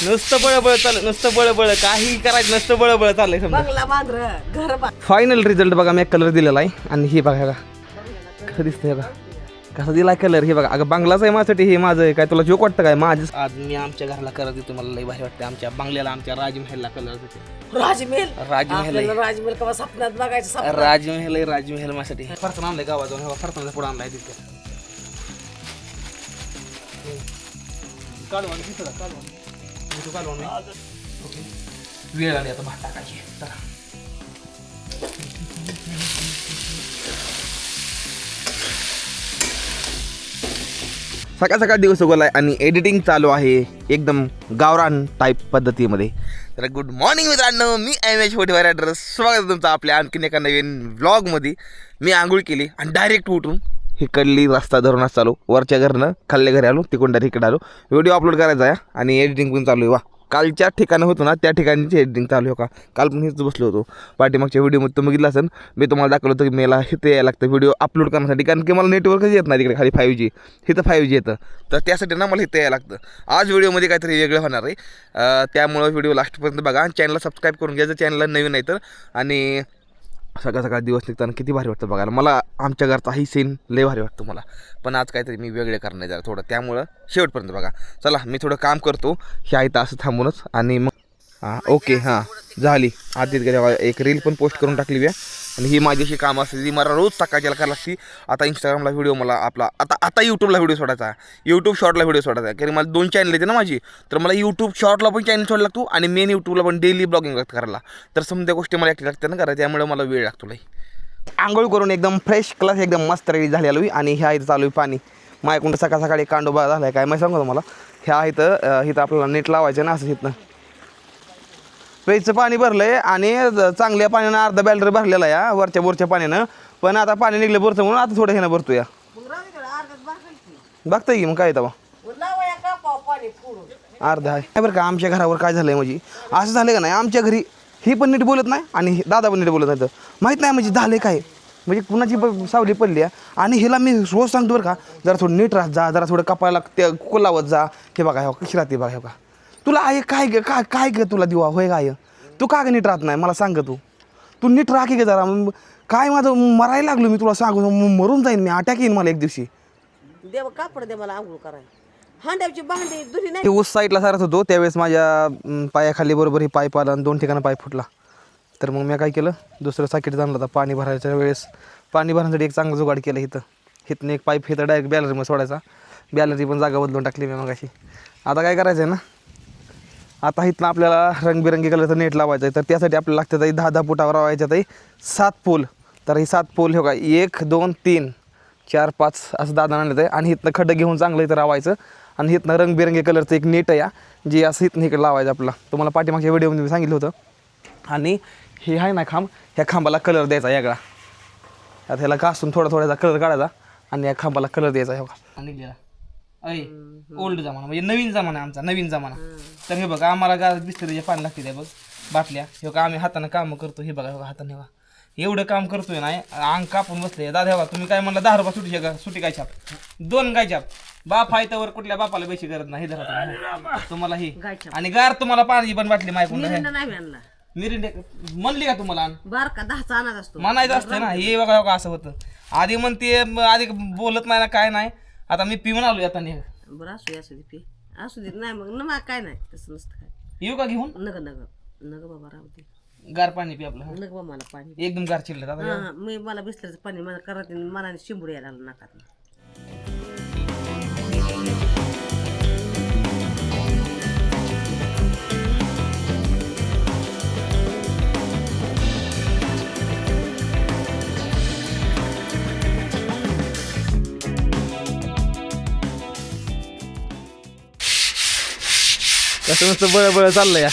नुसतं बळबळ चाललं, नुसतं बळबळ, काही करायचं नसतं, बळबळ चाललंय समजा. फायनल रिझल्ट बघा, मी कलर दिलेला आहे आणि हे बघा कसं दिसतंय बघा, कसा दिलाय कलर. हे बघा, अगं बंगलाच आहे माझ्यासाठी, हे माझं आहे काय, तुला जोक वाटतं काय माझं? आज मी आमच्या घराला कलर देतो, मला लई भारी वाटतं. आमच्या बंगल्याला, आमच्या राजमहलला कलर देतो. राजमहल राजमहल कवा स्वप्नात बघायचं. राजमहल माझ्यासाठी फरसाण आणलंय गावात जाऊन, फरसाणाचा पुढं आणलाय तिथे. वेळ आली आता भात टाकायची. सकाळ सकाळ दिवस उगवलाय आणि एडिटिंग चालू आहे एकदम गावरान टाईप पद्धतीमध्ये. तर गुड मॉर्निंग मित्रांनो, मी MH45 ॲड्रेस, स्वागत आहे तुमचं आपल्या आणखीन एका नवीन व्लॉगमध्ये. मी आंघोळ केली आणि डायरेक्ट उठून हिकडली रस्ता धरूनच चालू, वरच्या घरनं खाल्ल्या घरी आलो, तिकडून डायरेक्ट इकडे आलो. व्हिडिओ अपलोड करायचा आहे आणि एडिटिंग पण चालू आहे. वा, कालच्या ठिकाणी होतो ना त्या ठिकाणची एडिटिंग चालू आहे का. काल पण हेच बसलो होतो. पाठीमागच्या व्हिडिओमध्ये तुम्ही बघितलं असेल, मी तुम्हाला दाखवलं होतं की मला इथे यायला लागतं व्हिडिओ अपलोड करण्यासाठी, कारण की मला नेटवर्कच येत नाही तिकडे खाली 5G, इथं 5G येतं, तर त्यासाठी ना मला इथे यायला लागतं. आज व्हिडिओमध्ये काहीतरी वेगळं होणार आहे, त्यामुळं व्हिडिओ लास्टपर्यंत बघा. चॅनलला सबस्क्राईब करून घ्यायचं, चॅनलला नवीन आहे तर. आणि सकाळ सकाळ दिवस निघताना किती भारी वाटतं बघायला. मला आमच्या घरचा ही सीन लय भारी वाटतो मला, पण आज काहीतरी मी वेगळे करणार जरा थोडं, त्यामुळं शेवटपर्यंत बघा. चला, मी थोडं काम करतो हे आहे असं थांबूनच, आणि मग ओके हां झाली. आधीच गेल्या एक रील पण पोस्ट करून टाकली आहे, आणि ही माझी अशी कामं असते ती मला रोज सकाळच्याला करायला लागते. आता इंस्टाग्रामला व्हिडिओ मला आपला आता यूट्यूबला व्हिडिओ सोडायचा आहे, यूट्यूब शॉर्टला व्हिडिओ सोडायचा आहे, कारण मला 2 चॅनल येते ना माझी, तर मला यूट्यूब शॉर्टला पण चॅनल सोडायला लागतो आणि मेन यूट्यूबला पण डेली ब्लॉगिंग करायला. तर समजा गोष्टी मला ॲक्टिव्ह लागते ना करायला, त्यामुळे मला वेळ लागतो लई. आंघोळ करून एकदम फ्रेश क्लास एकदम मस्त रेडी झाली आलो, आणि ह्या इथं चालू आहे पाणी. माझ्याकडून सकाळ सकाळी कांडोबा झाला आहे काय माहिती सांगू तुम्हाला. ह्या इथं आपल्याला नेट लावायचं ना असं. इथनं प्यायचं पाणी भरलं आहे आणि चांगल्या पाण्यानं अर्धा बॅलर भरलेला आहे वरच्या बोरच्या पाण्यानं, पण आता पाणी निघलं बोरचं म्हणून आता थोडं ह्यानं भरतो या. बघताय की मग काय तेव्हा अर्धा आहे बरं का. आमच्या घरावर काय झालं आहे म्हणजे असं झालं का नाही, आमच्या घरी ही पण नीट बोलत नाही आणि दादा पण नीट बोलत नाही. तर माहीत नाही म्हणजे झालं काय, म्हणजे कुणाची सावली पडली आहे. आणि हिला मी रोज सांगतो बरं का, जरा थोडं नीट राहत जा, जरा थोडं कपायला ते कोलावत जा. हे बघा हो कशी राहते बघा, हे बघा तुला आहे काय काय काय ग तुला दिवा होय काय, तू का ग नीट राहत नाही मला सांग. तू नीट राह की ग जरा. काय माझं मरायला लागलो मी तुला सांगू, मरून जाईन मी, अटॅक येईन मला एक दिवशी. देव कापड दे मला आंघोळ करायला. हांड्याची भांडी दुरी नाही. ते ऊस साईडला सारत होतो त्यावेळेस माझ्या पायाखाली बरोबर ही पाईप आला आणि 2 ठिकाणी पाईप फुटला. तर मग मी काय केलं, दुसरं साकीट जाणलं होता पाणी भरायच्या वेळेस. पाणी भरण्यासाठी एक चांगलं जुगाड केलं. इथनं एक पाईप इथं डायरेक्ट बॅलरीमध्ये सोडायचा. बॅलरी पण जागा बदलून टाकली मी मग अशी. आता काय करायचं आहे ना, आता इथनं आपल्याला रंगबिरंगी कलरचं नेट लावायचं आहे. तर त्यासाठी आपल्याला लागतं आहे 10-10 फुटावर लावायच्यात आहे 7 पोल. तर हे 7 पोल हे बघा 1 2 3 4 5 असं दादा आणलं आहे. आणि इथनं खड्डं घेऊन चांगलं इथं लावायचं. आणि इथनं रंगबिरंगी कलरचं एक नेट आहे जे असं इथनं इकडे लावायचं आपला. तुम्हाला पाठीमागच्या व्हिडिओमध्ये मी सांगितलं होतं. आणि हे आहे ना खांब, ह्या खांबाला कलर द्यायचा वेगळा. आता ह्याला घासून थोडा थोडासा कलर काढायचा आणि या खांबाला कलर द्यायचा. हे बघा निघलेला ओल्ड जमाना म्हणजे नवीन जमाना, आमचा नवीन जमाना. तर हे बघा आम्हाला गावात बिस्लरीचे पाणी लागते त्या बघ बाटल्या. हे बघा आम्ही हातानं कामं करतो. हे बघा हाताने बघा एवढं काम करतोय ना, अंग कापून बसले. दादा बघा तुम्ही काय म्हणला 10 रुपये सुटी का सुटी काय छाप 2 गाय छाप. बाप आहे तर कुठल्या बापाला पैसे करत नाही. धरा तुम्हाला ही आणि गार तुम्हाला पाणी पण बाटली मायकून मिरिंडे म्हणली का तुम्हाला बारका 10चा आणत असतो म्हणायचं असतं ना. हे बघा बघा असं होतं. आधी म्हणते आधी बोलत नाही ना काय नाही. आता मी पिऊन आलो आता बरं असू दे पी असू दे. नाही मग ना काय नाही तसं नसतं काय. येऊ का घेऊन नग बाबा राहू दे. गार पाणी पी आपलं. नग बा मला पाणी एकदम गार चिडलं दादा. मी मला बिस्लरीचं पाणी मला करत मला शिंबूड यायला लागलं नाकात. कसं नुसतं बळबळ चाललं या.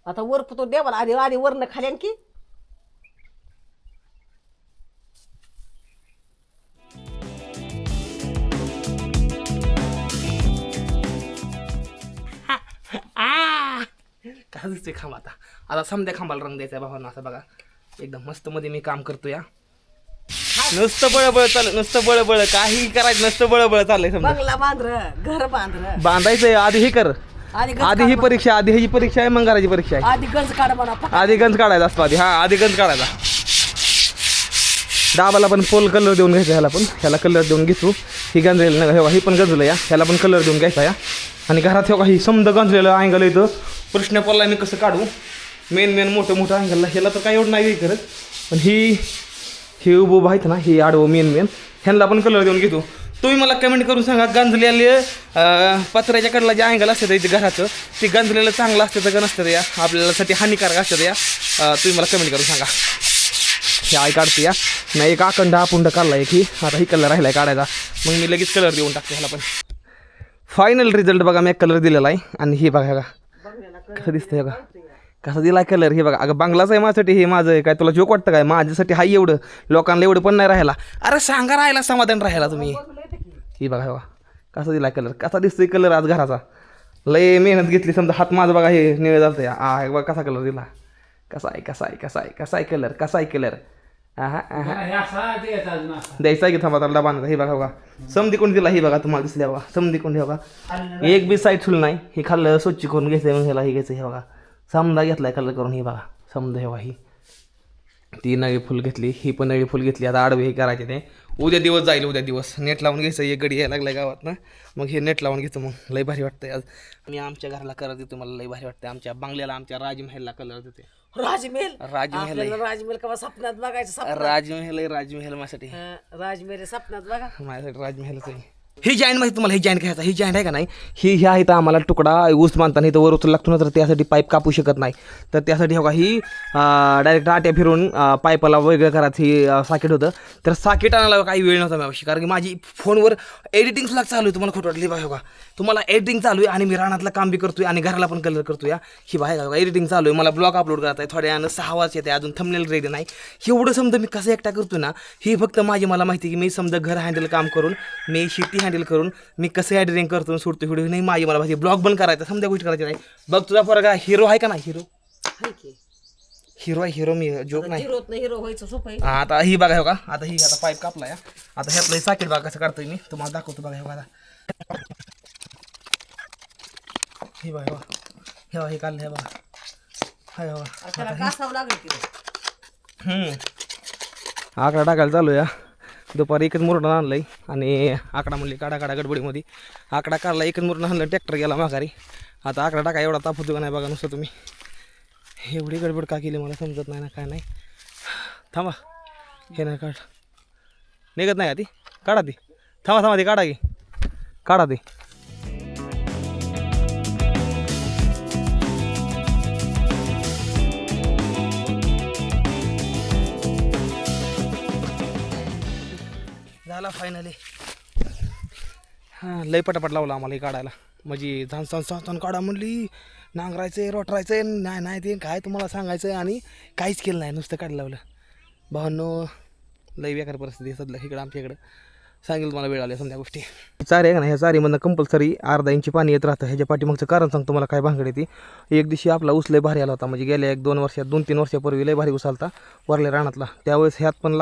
आता वर पुतो देवाला आधी आधी वरनं खाली आणखी. कसा दिसतोय खांब आता समध्या खांबाला रंग द्यायचा भावांना असं बघा एकदम मस्त मध्ये मी काम करतो या नुसतं बळबळ चाललं नुसतं बळबळ काही करायचं नुसतं बळबळ चाललंय समजा बंगला बांधर घर बांधर बांधायचंय आधी हे कर आधी आधी ही परीक्षा आधी ह्याची परीक्षा आहे मग घराची परीक्षा आहे आधी गंज काढ म्हणा आधी गंज काढायचा असतो आधी आधी गंज काढायचा डाबाला पण पोल कलर देऊन घ्यायचा ह्याला कलर देऊन घेतो ही गंजलेलं नाही ही पण गंजलं या ह्याला पण कलर देऊन घ्यायचा या आणि घरात ही समजा गंजलेलं अँगल येतं प्रश्न पडला मी कसं काढू मेन मोठं अँगलला ह्याला तर काही एवढं नाही करत पण ही उभं आहेत ना ही आडवं मेन ह्यांना पण कलर देऊन घेतो तुम्ही मला कमेंट करून सांगा गंजलेले पत्र्याच्या कडला जे अँगल असतं इथे घराचं ते गंजलेलं चांगलं असतं का नसतं या आपल्यासाठी हानिकारक असतं या तुम्ही मला कमेंट करून सांगा हे आई काढते या नाही एक अखंड अपुंड काढला आहे की आता ही कलर राहिला आहे काढायचा मग मी लगेच कलर देऊन टाकते ह्याला पण फायनल रिझल्ट बघा मी एक कलर दिलेला आहे आणि हे बघा कसं दिसतंय बघा कसा दिला कलर हे बघा अगं बंगलाच आहे माझ्यासाठी हे माझं आहे काय तुला जोक वाटतं काय माझ्यासाठी हाय एवढं लोकांना एवढं पण नाही राहायला अरे सांगा राहायला समाधान राहायला तुम्ही ही बघा कसा दिला कलर कसा दिसतोय कलर आज घराचा लय मेहनत घेतली समजा हात माझं बघा हे निळे जातं बघा कसा कलर दिला कसा आहे कलर द्यायचा की थांबा त्याला बांधता हे बघा समधी कोण दिला हे बघा तुम्हाला दिसल्या बघा समधी कोण हे बघा एक बी साईड ठुल नाही हे खाल्लं स्वच्छ करून घ्यायचं मग ह्याला हे घ्यायचं हे बघा समजा घेतलाय कलर करून हे बघा समजा हे बघा ही ती नळी फुल घेतली ही पण नळी फुल घेतली आता आडवे हे करायचे ते उद्या दिवस नेट लावून घ्यायचं एक गडी यायला लागलाय गावात ना मग हे नेट लावून घेतो मग लय भारी वाटतंय आज मी आमच्या घराला कलर देतो मला लय भारी वाटतंय आमच्या बंगल्याला आमच्या राजमहलला कलर देते राजमहल कवा स्वप्नात बघायचं राजमहल माझ्यासाठी राजमहल स्वप्नात बघा माझ्यासाठी राजमहलच आहे ही जॉईंट माहिती तुम्हाला ही जॉईंट घ्यायचा ही जॉईंट आहे का नाही ही आहे तर आम्हाला तुकडा ऊस बांधताना इथं वर उचल लागतो ना तर त्यासाठी पाईप कापू शकत नाही तर त्यासाठी हो का ही डायरेक्ट आट्या फिरून पाईपाला वेगळं करत ही साकेट होतं तर साकेट आणायला काही वेळ नव्हता माझ्याशी कारण की माझी फोनवर एडिटिंग सुद्धा चालू आहे तुम्हाला खोटं वाटली बघा का तुम्हाला एडिटिंग चालू आहे आणि मी रानातलं काम बी करतोय आणि घराला पण कलर करतोय ही बाहेर का एडिटिंग चालू आहे मला ब्लॉग अपलोड करत आहे थोड्या वेळानं 6 वाजता येते अजून थंबनेल रेडी नाही एवढं समजा मी कसं एकटा करतोय ना ही फक्त मला माहिती की मी समजा घर हँडल काम करून मी शेती हँडल करून मी कसं एडिटिंग करतो सोडतो व्हिडिओ नाही माझी मला माहिती ब्लॉग बंद करायचा समजा गोष्टी करायची नाही बघ तुझा फरक आहे हिरो आहे का नाही हिरो मी जोक नाही हिरो व्हायचं सोपं आहे आता ही बघा हो का आता ही आता पाईप कापला या आता ह्यातलं साकेट बघा कसं काढतोय मी तुम्हाला दाखवतो बघा हे बघा हे बघा हे काढलं हे बघा हाय बघा त्याला घासावं लागेल की आकडा टाकायला चालू या दुपारी एकच मुरडं आणलं आहे आणि आकडा म्हणली काढा गडबडीमध्ये आकडा काढला एकच मुरडं आणलं ट्रॅक्टर गेला माघारी आता आकडा टाका एवढा ताप होतो का नाही बघा नुसतं तुम्ही एवढी गडबड का केली मला समजत नाही ना काय नाही थांबा हे नाही काढ निघत नाही का ती काढा ती थांबा ती काढा की काढा ती झाला फायनली हां लय पटापट लावला आम्हाला हे काढायला म्हणजे झान काढा म्हणली नांगरायचं रोटरायचं नाही ते काय तुम्हाला सांगायचं आहे आणि काहीच केलं नाही नुसतं काढलं लावलं भावांनो लय बेकार परिस्थिती सध्या इकडं आमच्या इकडं सांगेल तुम्हाला वेळ आल्या समजा गोष्टी चारी आहे का नाही ह्या चारीमधनं कंपल्सरी अर्धा इंची पाणी येत राहतं ह्याच्या पाठीमागचं कारण सांगतो मला काय भानगड येते एक दिवशी आपला ऊस लय भारी आला होता म्हणजे गेल्या 1-2 वर्षात 2-3 वर्षापूर्वी लय भारी ऊस आला होता वरल्या रानातला त्यावेळेस ह्यात पण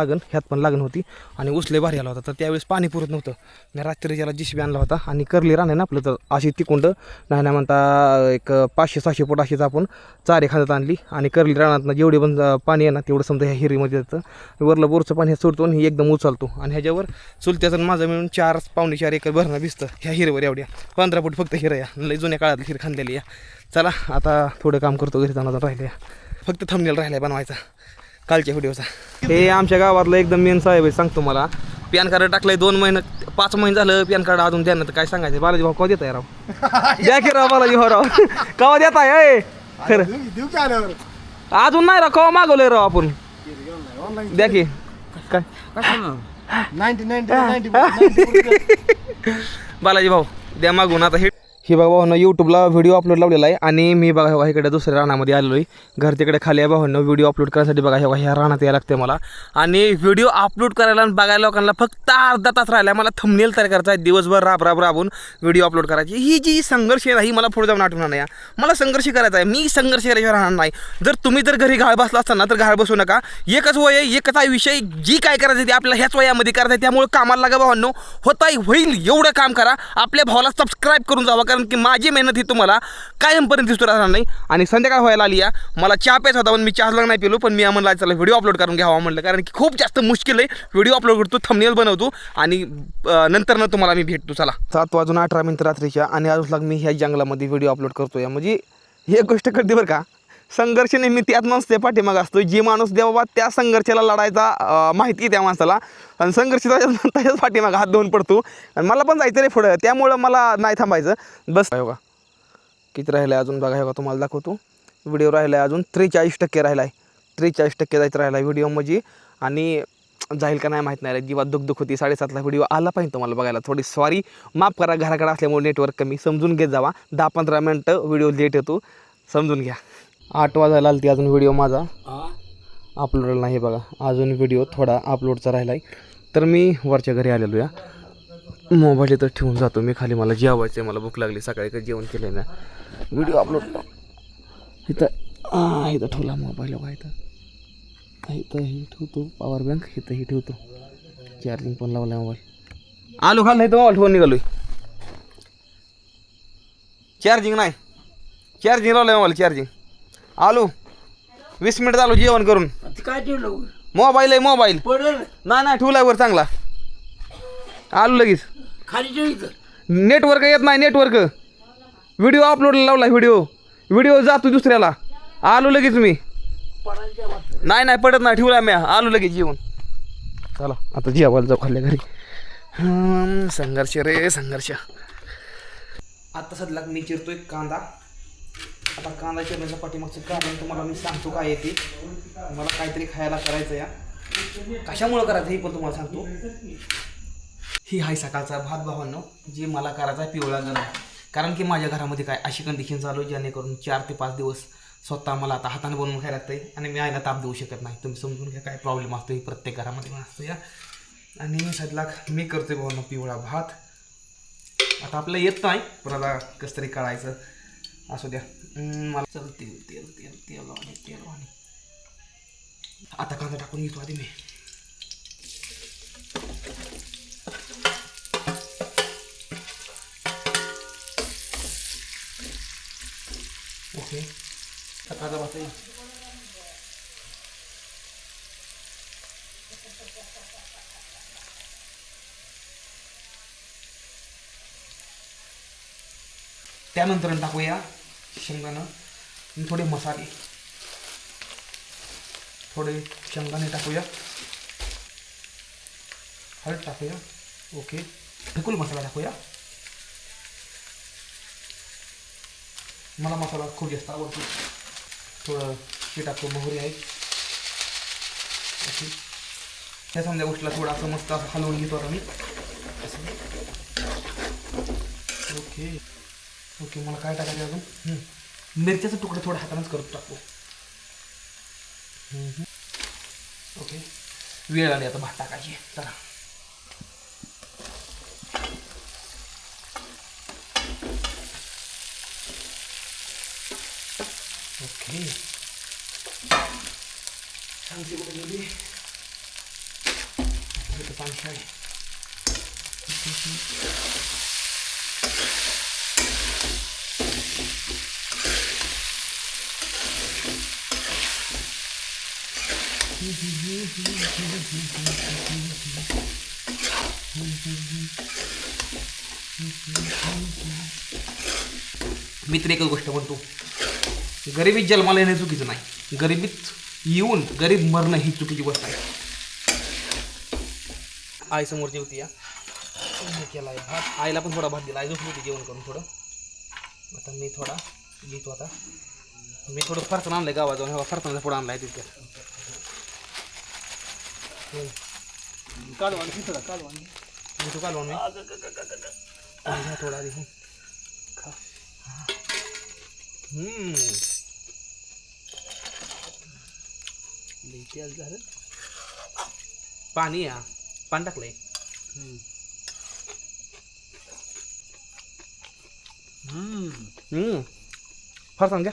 लागण होती आणि ऊस लय भारी आला होता तर त्यावेळेस पाणी पुरत नव्हतं मी रात्री ज्याला JCB आणला होता आणि करली रान आहे ना आपलं तर अशी तिकुंड नाही म्हणता एक 500-600 फूट अशीच आपण चारी खांद्यात आणली आणि करली रानातनं जेवढे पण पाणी आहे ना तेवढं समजा ह्या हिरीमध्ये येतं वरलं बोरचं पाणी सोडतो आणि एकदम उचलतो आणि ह्याच्यावर चुलत्याचं माझं मिळून 4-4.5 एकर भरणं भिजतं ह्या हिरेवर एवढ्या 15 फूट फक्त हिरं या लय जुन्या काळात हिर खांदलेली या चला आता थोडं काम करतो घरी जाणं राहिले फक्त थंबनेल राहिला बनवायचा कालच्या व्हिडिओचा हे आमच्या गावातलं एकदम मेन साहेब आहे सांगतो मला पॅन कार्ड टाकलंय 2 महिने 5 महिने झालं पॅन कार्ड अजून द्या ना तर काय सांगायचं बालाजी भाऊ कवा देत आहे राव द्या की राव बालाजी भाऊ राव कवा देत आहे खरं अजून नाही राव कवा मागवलंय राव आपण द्या की काय 90 बालाजी भाऊ द्या मागून आता हे ही बघा भावांनो यूट्यूबला व्हिडिओ अपलोड लावलेला आहे आणि मी बघा बघा इकडे दुसऱ्या रानामध्ये आलेलो आहे. घर तिकडे खाली आहे भावांनो. व्हिडिओ अपलोड करायसाठी बघा ह्या रानात यायला लागते मला. आणि व्हिडिओ अपलोड करायला आणि बघायला लोकांना फक्त अर्धा तास राहिला. मला थंबनेल तयार करायचा आहे. दिवसभर राबून व्हिडिओ अपलोड करायची. ही जी संघर्ष आहे ही मला पुढे जाऊन आठवणार नाही. मला संघर्ष करायचा आहे. मी संघर्ष केल्याशिवाय राहणार नाही. जर घरी घाळ बसला असताना तर घाळ बसू नका. एकच वय आहे, एकच आहे विषय. जी काय करायचं ते आपल्याला ह्याच वयामध्ये करायचं आहे. त्यामुळे कामाला लागा भावांनो. होईल एवढं काम करा. आपल्या भावाला सबस्क्राईब करून जावा, कारण की माझी मेहनत ही तुम्हाला कायमपर्यंत दिसतो राहणार नाही. आणि संध्याकाळ व्हायला आली मला चहा प्यायचा होता पण मी चहा नाही पिलो. पण मी म्हणलं चला व्हिडिओ अपलोड करून घ्यावा म्हणलं, कारण की खूप जास्त मुश्किल आहे. व्हिडिओ अपलोड करतो, थंबनेल बनवतो आणि नंतर तुम्हाला मी भेटतो. चला 7:18 रात्रीच्या आणि अजून मी ह्या जंगलामध्ये व्हिडिओ अपलोड करतोय. म्हणजे हे गोष्ट कळते बरं का. संघर्ष नेहमी त्यात नसते, पाठीमाग असतो. जे माणूस द्या बाबा त्या संघर्षाला लढायचा माहिती त्या माणसाला, आणि संघर्ष त्याच्याच पाठीमाग हात धुवून पडतो. आणि मला पण जायचं रे पुढं, त्यामुळं मला नाही थांबायचं. बस बघा किती राहिलं आहे अजून. बघा हे तुम्हाला दाखवतो. व्हिडिओ राहिला आहे अजून 43% राहिला आहे. 43% जायचं राहिला आहे व्हिडिओ म्हणजे. आणि जाईल का नाही माहीत नाही. जीवात दुःख होती. 7:30ला व्हिडिओ आला पाहिजे तुम्हाला बघायला. थोडी सॉरी, माफ करा. घराकडे असल्यामुळे नेटवर्क कमी, समजून घेत जावा. 10-15 मिनटं व्हिडिओ लेट येतो, समजून घ्या. 8 वाजायला आली ती अजून व्हिडिओ माझा अपलोड नाही. बघा अजून व्हिडिओ थोडा अपलोडचा राहिला आहे. तर मी वरच्या घरी आलेलो या. मोबाईल इथं ठेवून जातो मी खाली. मला जेवायचं आहे, मला भूक लागली. सकाळी काही जेवण केलं आहे ना. व्हिडिओ अपलोड इथं ठेवला मोबाईल. बघा इथं हे ठेवतो. पॉवर बँक इथंही ठेवतो. चार्जिंग पण लावला मोबाईल. आलो खाल नाही तर मोबाईल ठेवून निघालो. चार्जिंग नाही, चार्जिंग लावलं मोबाईल. चार्जिंग आलो 20 मिनिट आलो जेवण करून. काय ठेवलं मोबाईल आहे, मोबाईल पडेल नाही ठेवलाय वर चांगला. आलो लगेच. खाली ठेवायचं. नेटवर्क येत नाही. नेटवर्क व्हिडिओ अपलोडला लावला. व्हिडिओ जातो दुसऱ्याला. आलो लगेच मी. नाही पडत नाही. ठेवला मी. आलो लगेच जेवण. चला आता जेवायला जाऊ खाल्ल्या घरी. संघर्ष रे संघर्ष. आता सध्या मी चिरतोय कांदा. आता कांदा चिरण्याच्या पाठीमागचं कारण तुम्हाला मी सांगतो काय येते. मला काहीतरी खायला करायचं या. कशामुळं करायचं हे पण तुम्हाला सांगतो. ही आहे सकाळचा भात भावांनो, जे मला करायचा आहे पिवळा गरम. कारण की माझ्या घरामध्ये काय अशी कंडिशन चालू आहे जेणेकरून 4 ते 5 दिवस स्वतः मला आता हाताने बनवून खायला लागतं आहे. आणि मी आईला ताप देऊ शकत नाही. तुम्ही समजून घ्या काय प्रॉब्लेम असतो. ही प्रत्येक घरामध्ये असतो या. आणि सध्या मी करतोय भावांनो पिवळा भात. आता आपलं येत नाही पण आता कसं तरी काढायचं. असू द्या. मला चल तेल आणि आता कांदा टाकून घेतो आधी मी. ओके कांदा भात त्यानंतर टाकूया शेंगदाणं. थोडे मसाले, थोडे शेंगदाणे टाकूया. हळद टाकूया. ओके ढकूल मसाला टाकूया. मला मसाला खूप जास्त आवडतो. थोडं हे टाकतो. मोहरी आहे. ओके ह्या समजा गोष्टीला थोडं असं मस्त असं हलवून घेतो आता मी. ओके ओके मला काय टाकायचं अजून. मिरच्याचा तुकडा थोडा हातानेच करतो टाकतो. ओके वेळ आली आता भात टाकायची. चला ओके सांगते कुठे गेली. पाणी आहे. मी तर एकच गोष्ट म्हणतो, गरिबीत जन्माला येणं चुकीचं नाही. गरिबीत येऊन गरीब मरणं ही चुकीची गोष्ट आहे. आई समोर जेवती या केला आहे भात. आईला पण थोडा भात दिला. आई झोपली होती जेवण करून थोडं. आता मी थोडा घेतो. आता मी थोडं फरसाण आणलं गावात जाऊन. हवा फरसाणाचा पुढं आणला आहे तितक्यात. कालवान घेतो कालवान घेतो कालवान मी थोडा आधी खा. लई तेल झालं. पाणी पाणी टाकलंय. फरसाण घ्या.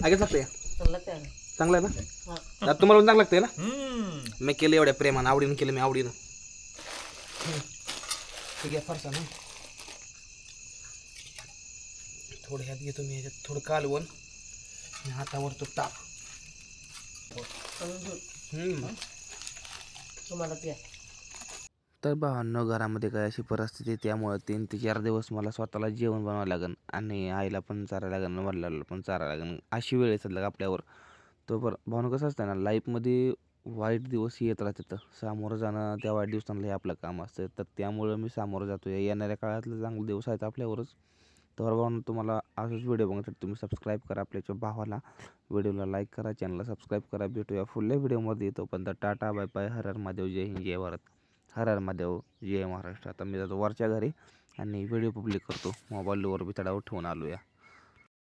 आगेच लागतंय. चांगलं तयार आहे. चांगलं आहे ना. हा. आता तुम्हाला पण चांगलं लागतंय ना. मी केलं एवढ्या प्रेमानं, आवडीनं केलं मी, आवडीनं. ठीक आहे फरसाण. थोडं ह्यात घेतो मी, ह्याच्यात थोडं कालवण आणि हातावर तो ताप. तुम्हाला प्या. तर भावांनो, घरामध्ये काय अशी परिस्थिती आहे, त्यामुळं 3 ते 4 दिवस मला स्वतःला जेवण बनवावं लागेल आणि आईला पण चारायला लागेल, वडिलांना पण चारायला लागेल. अशी वेळ येतात आपल्यावर. तो भावना कसं असतं ना, लाईफमध्ये वाईट दिवस येत राहतात. सामोरं जाणं त्या वाईट दिवसांना हे आपलं काम असतं. तर त्यामुळं मी सामोरं जातो. येणाऱ्या काळातले चांगले दिवस आहेत आपल्यावरच. तर भावांनो, तुम्हाला असंच व्हिडिओ बघण्यासाठी तुम्ही सबस्क्राईब करा आपल्याच्या भावाला, व्हिडिओला लाईक करा, चॅनलला सबस्क्राईब करा. भेटूया पुढल्या व्हिडिओमध्ये. तोपर्यंत टाटा बाय बाय. हर हर महादेव. जय हिंद, जय भारत. हर हर महादेव, जय महाराष्ट्र. आता मी जातो वरच्या घरी आणि व्हिडिओ पब्लिक करतो. मोबाईलवर बी तडावर ठेवून आलो या.